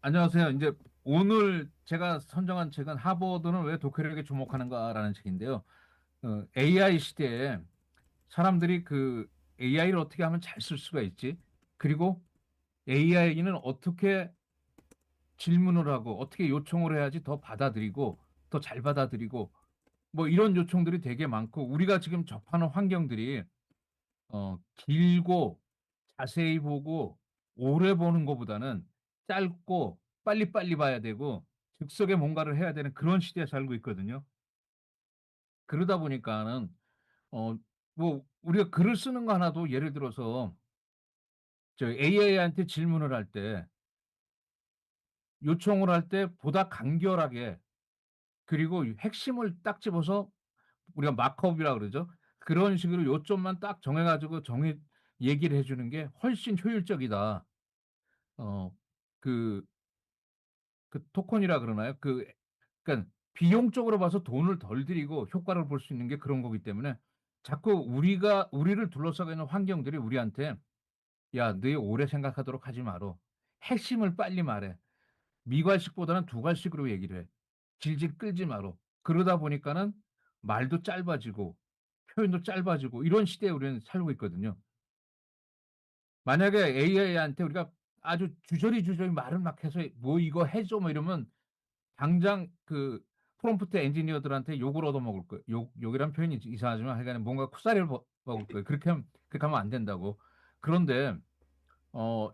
안녕하세요. 이제 오늘 제가 선정한 책은 하버드는 왜 독해력에 주목하는가라는 책인데요. AI 시대에 사람들이 그 AI를 어떻게 하면 잘 쓸 수가 있지? 그리고 AI는 어떻게 질문을 하고 어떻게 요청을 해야지 더 받아들이고 더 잘 받아들이고 뭐 이런 요청들이 되게 많고 우리가 지금 접하는 환경들이 길고 자세히 보고 오래 보는 것보다는 짧고 빨리빨리 봐야 되고 즉석에 뭔가를 해야 되는 그런 시대에 살고 있거든요. 그러다 보니까는 어 뭐 우리가 글을 쓰는 거 하나도 예를 들어서 저 AI한테 질문을 할 때 요청을 할 때 보다 간결하게 그리고 이 핵심을 딱 집어서 우리가 마크업이라 그러죠. 그런 식으로 요점만 딱 정해 가지고 정해 얘기를 해 주는 게 훨씬 효율적이다. 어 그 토큰이라 그러나요? 그러니까 비용적으로 봐서 돈을 덜 들이고 효과를 볼 수 있는 게 그런 거기 때문에 자꾸 우리를 둘러싸고 있는 환경들이 우리한테 "야 너 오래 생각하도록 하지 마라. 핵심을 빨리 말해. 미괄식보다는 두괄식으로 얘기를 해. 질질 끌지 마라." 그러다 보니까는 말도 짧아지고 표현도 짧아지고 이런 시대에 우리는 살고 있거든요. 만약에 AI한테 우리가 아주 주저리주저리 말을 막 해서 "뭐 이거 해 줘." 뭐 이러면 당장 그 프롬프트 엔지니어들한테 욕을 얻어먹을 거예요. 욕이란 표현이 이상하지만 하여간에 뭔가 쿠사리를 먹을 거예요. 그렇게 하면 안 된다고. 그런데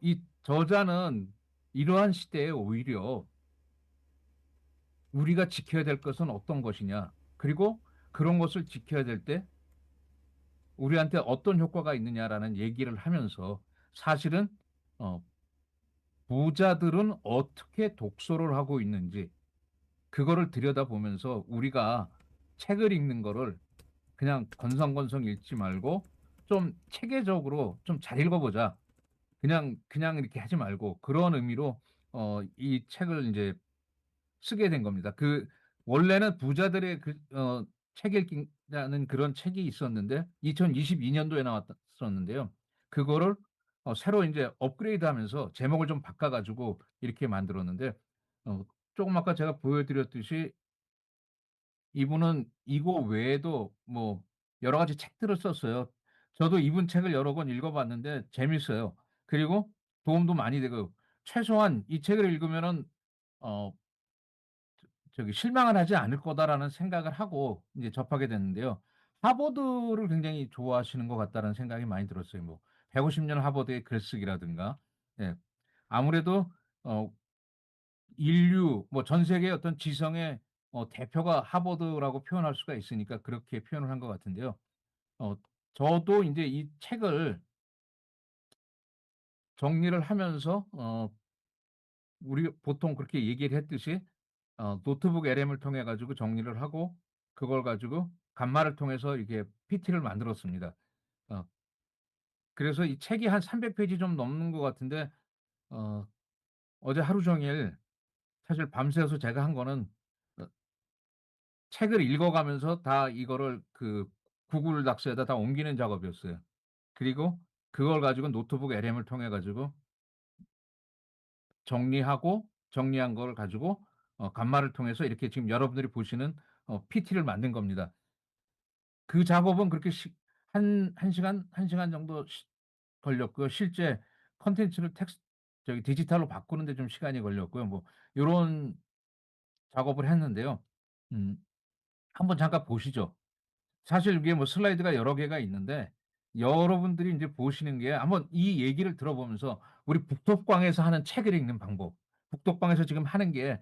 이 저자는 이러한 시대에 오히려 우리가 지켜야 될 것은 어떤 것이냐. 그리고 그런 것을 지켜야 될 때 우리한테 어떤 효과가 있느냐라는 얘기를 하면서 사실은 어 부자들은 어떻게 독서를 하고 있는지 그거를 들여다보면서 우리가 책을 읽는 거를 그냥 건성건성 읽지 말고 좀 체계적으로 좀 잘 읽어 보자. 그냥 이렇게 하지 말고 그런 의미로 이 책을 인제 쓰게 된 겁니다. 원래는 부자들의 책 읽기라는 그런 책이 있었는데 2022 년도에 나왔었는데요. 그거를 새로 인제 업그레이드하면서 제목을 좀 바꿔 가지고 이렇게 만들었는데 어 쪼금 아까 제가 보여 드렸듯이 이분은 이거 외에도 뭐 여러 가지 책들을 썼어요. 저도 이분 책을 여러 권 읽어 봤는데 재밌어요. 그리고 도움도 많이 되고 최소한 이 책을 읽으면은 어 저기 '실망을 하지 않을 거다.'라는 생각을 하고 인제 접하게 됐는데요. 하버드를 굉장히 좋아하시는 것 같다는 생각이 많이 들었어요. 뭐 150년 하버드의 글쓰기라든가 예. 아무래도 어 인류 뭐 전 세계의 어떤 지성의 대표가 하버드라고 표현할 수가 있으니까 그렇게 표현을 한 것 같은데요. 어 저도 인제 이 책을 정리를 하면서 우리 보통 그렇게 얘기를 했듯이 노트북 LM을 통해 가지고 정리를 하고 그걸 가지고 간말을 통해서 이렇게 PT를 만들었습니다. 어 그래서 이 책이 한 300 페이지 좀 넘는 것 같은데 어 어제 하루 종일 사실 밤새워서 제가 한 거는 어 책을 읽어가면서 다 이거를 구글 닥스에다 다 옮기는 작업이었어요. 그리고 그걸 가지고 노트북 LM을 통해 가지고 정리하고 정리한 걸 가지고 간말을 통해서 이렇게 지금 여러분들이 보시는 PT를 만든 겁니다. 그 작업은 그렇게 한 시간 정도 걸렸고요. 실제 콘텐츠를 디지털로 바꾸는 데 좀 시간이 걸렸고요. 뭐 요런 작업을 했는데요. 음 한번 잠깐 보시죠. 사실 이게 뭐 슬라이드가 여러 개가 있는데 여러분들이 인제 보시는 게 한번 이 얘기를 들어보면서 우리 북토방에서 하는 책을 읽는 방법, 북토방에서 지금 하는 게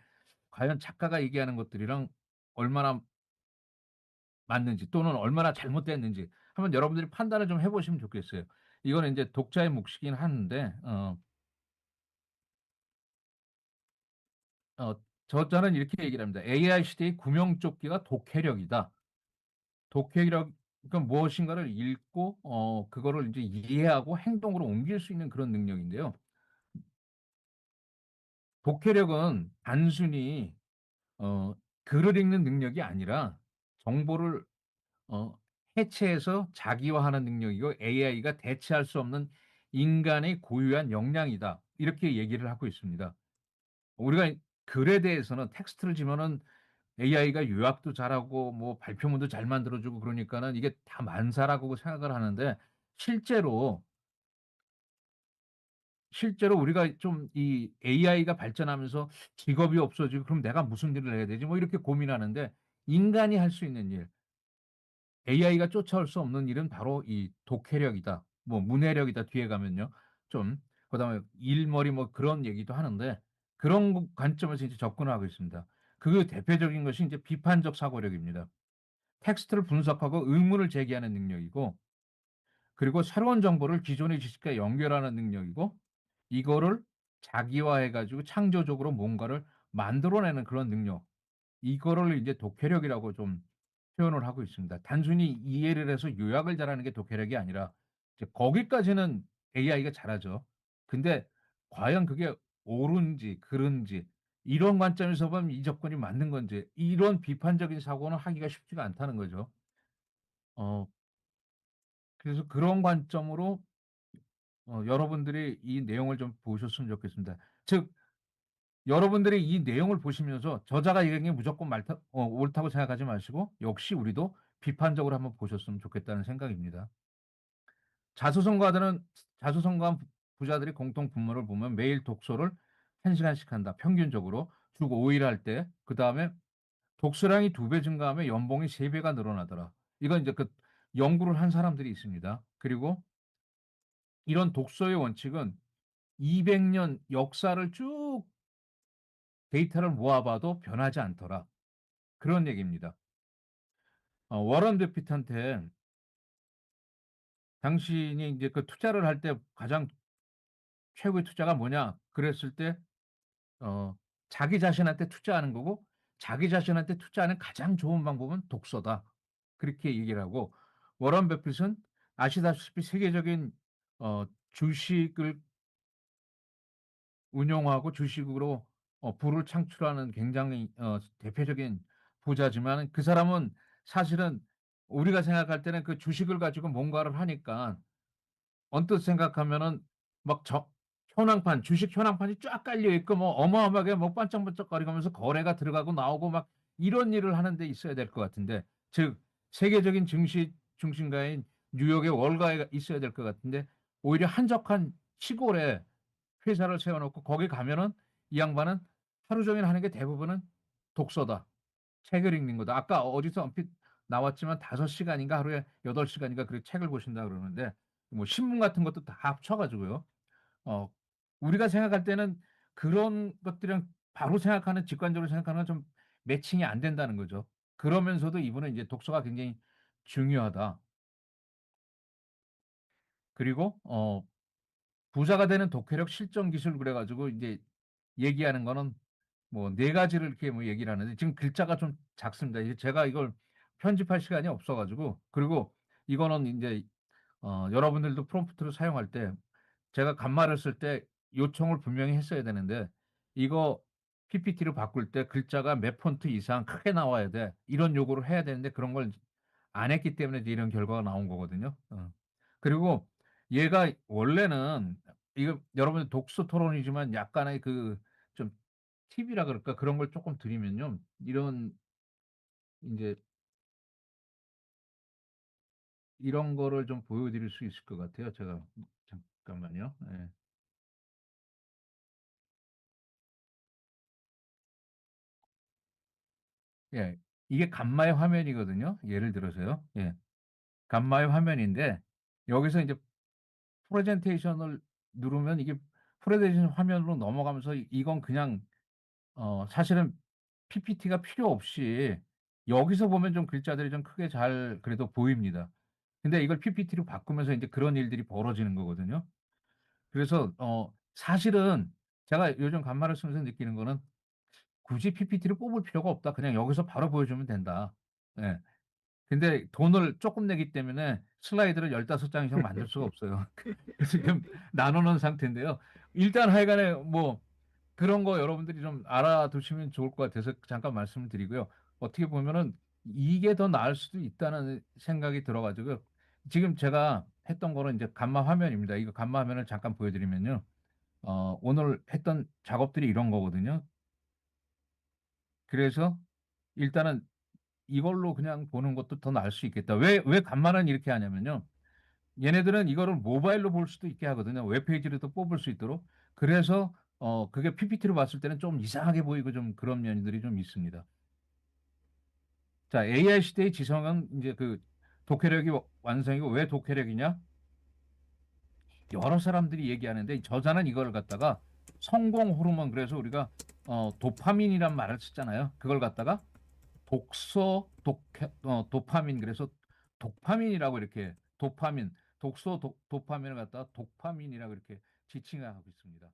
과연 작가가 얘기하는 것들이랑 얼마나 맞는지 또는 얼마나 잘못됐는지 한번 여러분들이 판단을 좀 해 보시면 좋겠어요. 이거는 인제 독자의 몫이긴 하는데 어 저자는 이렇게 얘기를 합니다. "AI 시대의 구명조끼가 독해력이다." 독해력 그러니까 무엇인가를 읽고 그거를 인제 이해하고 행동으로 옮길 수 있는 그런 능력인데요. 독해력은 단순히 어 글을 읽는 능력이 아니라 정보를 어 해체해서 자기화하는 능력이고 AI가 대체할 수 없는 인간의 고유한 역량이다. 이렇게 얘기를 하고 있습니다. 우리가 글에 대해서는 텍스트를 지면은 AI가 요약도 잘하고 뭐 발표문도 잘 만들어 주고 그러니까는 이게 다 만사라고 생각을 하는데 실제로, 실제로 우리가 좀 이 AI가 발전하면서 직업이 없어지고 '그럼 내가 무슨 일을 해야 되지?' 뭐 이렇게 고민하는데 인간이 할 수 있는 일, AI가 쫓아올 수 없는 일은 바로 이 독해력이다. 뭐 문해력이다 뒤에 가면요. 좀 그다음에 일머리 뭐 그런 얘기도 하는데 그런 관점에서 이제 접근을 하고 있습니다. 그 대표적인 것이 인제 비판적 사고력입니다. 텍스트를 분석하고 의문을 제기하는 능력이고, 그리고 새로운 정보를 기존의 지식과 연결하는 능력이고, 이거를 자기화해 가지고 창조적으로 뭔가를 만들어내는 그런 능력. 이거를 이제 독해력이라고 좀 표현을 하고 있습니다. 단순히 이해를 해서 요약을 잘하는 게 독해력이 아니라 이제 거기까지는 AI가 잘하죠. 근데 과연 그게 옳은지 그른지 이런 관점에서 보면 이 접근이 맞는 건지 이런 비판적인 사고는 하기가 쉽지가 않다는 거죠. 어 그래서 그런 관점으로 여러분들이 이 내용을 좀 보셨으면 좋겠습니다. 즉 여러분들이 이 내용을 보시면서 저자가 얘기한 게 무조건 옳다고 생각하지 마시고 역시 우리도 비판적으로 한번 보셨으면 좋겠다는 생각입니다. 자수성가들은 자수성가한 부자들이 공통 분모를 보면 매일 독서를 1 시간씩 한다. 평균적으로 주 5일 할 때 그다음에 독서량이 2배 증가하면 연봉이 3 배가 늘어나더라. 이건 이제 그 연구를 한 사람들이 있습니다. 그리고 이런 독서의 원칙은 200년 역사를 쭉 데이터를 모아 봐도 변하지 않더라. 그런 얘기입니다. 워런 버핏한테 "당신이 인제 그 투자를 할 때 가장 최고의 투자가 뭐냐?" 그랬을 때 어 자기 자신한테 투자하는 거고 자기 자신한테 투자하는 가장 좋은 방법은 독서다. 그렇게 얘기를 하고, 워런 버핏은 아시다시피 세계적인 주식을 운용하고 주식으로 부를 창출하는 굉장히 대표적인 부자지만은 그 사람은 사실은 우리가 생각할 때는 그 주식을 가지고 뭔가를 하니까 언뜻 생각하면은 막 현황판 주식 현황판이 쫙 깔려 있고 뭐 어마어마하게 뭐 반짝반짝거리면서 거래가 들어가고 나오고 막 이런 일을 하는 데 있어야 될 것 같은데, 즉 세계적인 증시 중심가인 뉴욕의 월가에 있어야 될 것 같은데 오히려 한적한 시골에 회사를 세워 놓고 거기 가면은 이 양반은 하루 종일 하는 게 대부분은 독서다. 책을 읽는 거다. 아까 어디서 얼핏 나왔지만 5 시간인가 하루에 8 시간인가 그렇게 책을 보신다 그러는데 뭐 신문 같은 것도 다 합쳐 가지고요. 어 우리가 생각할 때는 그런 것들이랑 바로 생각하는 직관적으로 생각하는 건 좀 매칭이 안 된다는 거죠. 그러면서도 이분은 이제 독서가 굉장히 중요하다. 그리고 부자가 되는 독해력 실전 기술 그래 가지고 인제 얘기하는 거는 뭐 4 가지를 이렇게 뭐 얘기를 하는데 지금 글자가 좀 작습니다. 이게 제가 이걸 편집할 시간이 없어 가지고, 그리고 이거는 인제 여러분들도 프롬프트를 사용할 때 제가 간말을 쓸 때 요청을 분명히 했어야 되는데 이거 PPT로 바꿀 때 글자가 몇 폰트 이상 크게 나와야 돼. 이런 요구를 해야 되는데 그런 걸 안 했기 때문에 이제 이런 결과가 나온 거거든요. 그리고 얘가 원래는 이거 여러분들 독서 토론이지만 약간의 그 좀 팁이라 그럴까? 그런 걸 쪼끔 드리면요. 이런 인제 이런 거를 좀 보여 드릴 수 있을 것 같아요. 제가 잠깐만요. 예. 예. 이게 간마의 화면이거든요. 예를 들어서요. 예. 간마의 화면인데 여기서 인제 프레젠테이션을 누르면 이게 프레젠테이션 화면으로 넘어가면서 이건 그냥 사실은 PPT가 필요 없이 여기서 보면 좀 글자들이 좀 크게 잘 그래도 보입니다. 근데 이걸 PPT로 바꾸면서 인제 그런 일들이 벌어지는 거거든요. 그래서 사실은 제가 요즘 간만을 쓰면서 느끼는 거는 '굳이 PPT를 뽑을 필요가 없다. 그냥 여기서 바로 보여주면 된다.' 예. 근데 돈을 쪼끔 내기 때문에 슬라이드를 15장 이상 만들 수가 없어요. 그래서 지금 나눠 놓은 상태인데요. 일단 하여간에 뭐 그런 거 여러분들이 좀 알아두시면 좋을 것 같아서 잠깐 말씀을 드리고요. 어떻게 보면은 이게 더 나을 수도 있다는 생각이 들어 가지고요. 지금 제가 했던 거는 인제 간마 화면입니다. 이거 간마 화면을 잠깐 보여 드리면요. 오늘 했던 작업들이 이런 거거든요. 그래서 일단은 이걸로 그냥 보는 것도 더 나을 수 있겠다. 왜 간만은 이렇게 하냐면요. 얘네들은 이거를 모바일로 볼 수도 있게 하거든요. 웹페이지로도 뽑을 수 있도록. 그래서 그게 PPT로 봤을 때는 좀 이상하게 보이고 좀 그런 면들이 좀 있습니다. 자, AI 시대의 지성은 이제 그 독해력이 완성이고 왜 독해력이냐? 여러 사람들이 얘기하는데 저자는 이걸 갖다가 성공 호르몬 그래서 우리가 도파민이란 말을 쓰잖아요. 그걸 갖다가 도파민 그래서 도파민이라고 이렇게 도파민 독소 도파민을 갖다가 도파민이라고 이렇게 지칭하고 있습니다.